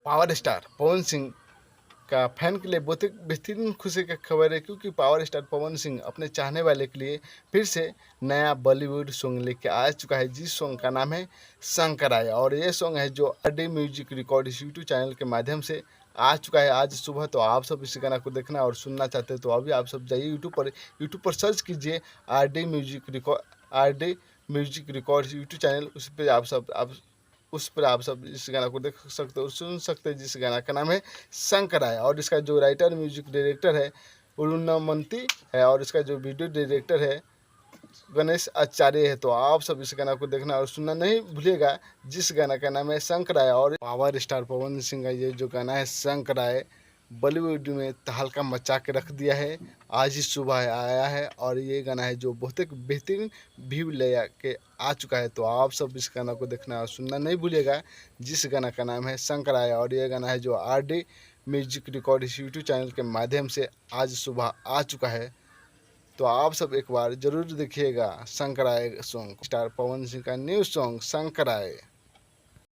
Power star Pawan Singh का fan के लिए बहुत ही बेहतरीन खुशी की खबर है, क्योंकि पावर स्टार पवन सिंह अपने चाहने वाले के लिए फिर से नया बॉलीवुड सॉन्ग लेके आ चुका है, जिस सॉन्ग का नाम है शंकराय। और ये सॉन्ग है जो आरडी म्यूजिक रिकॉर्ड इस यूट्यूब चैनल के माध्यम से आ चुका है आज सुबह। तो आप सब इस गाना को देखना और सुनना चाहते हैं तो अभी आप सब जाइए यूट्यूब पर सर्च कीजिए R D music record YouTube channel. उस पर आप सब इस गाना को देख सकते हो, सुन सकते हैं, जिस गाना का नाम है शंकराय। और इसका जो राइटर म्यूजिक डायरेक्टर है उन्नमंती है, और इसका जो वीडियो डायरेक्टर है गणेश आचार्य है। तो आप सब इस गाना को देखना और सुनना नहीं भूलिएगा, जिस गाना का नाम है शंकराय। और पावर स्टार पवन सिंह का ये जो गाना है शंकराय बॉलीवुड में तहलका मचा के रख दिया है, आज ही सुबह आया है। और ये गाना है जो बहुत एक बेहतरीन व्यू ले के आ चुका है। तो आप सब इस गाना को देखना और सुनना नहीं भूलिएगा, जिस गाना का नाम है शंकराय। और ये गाना है जो आरडी म्यूजिक रिकॉर्ड इस यूट्यूब चैनल के माध्यम से आज सुबह आ चुका है। तो आप सब एक बार जरूर देखिएगा शंकराय सॉन्ग, स्टार पवन सिंह का न्यू सॉन्ग शंकराय।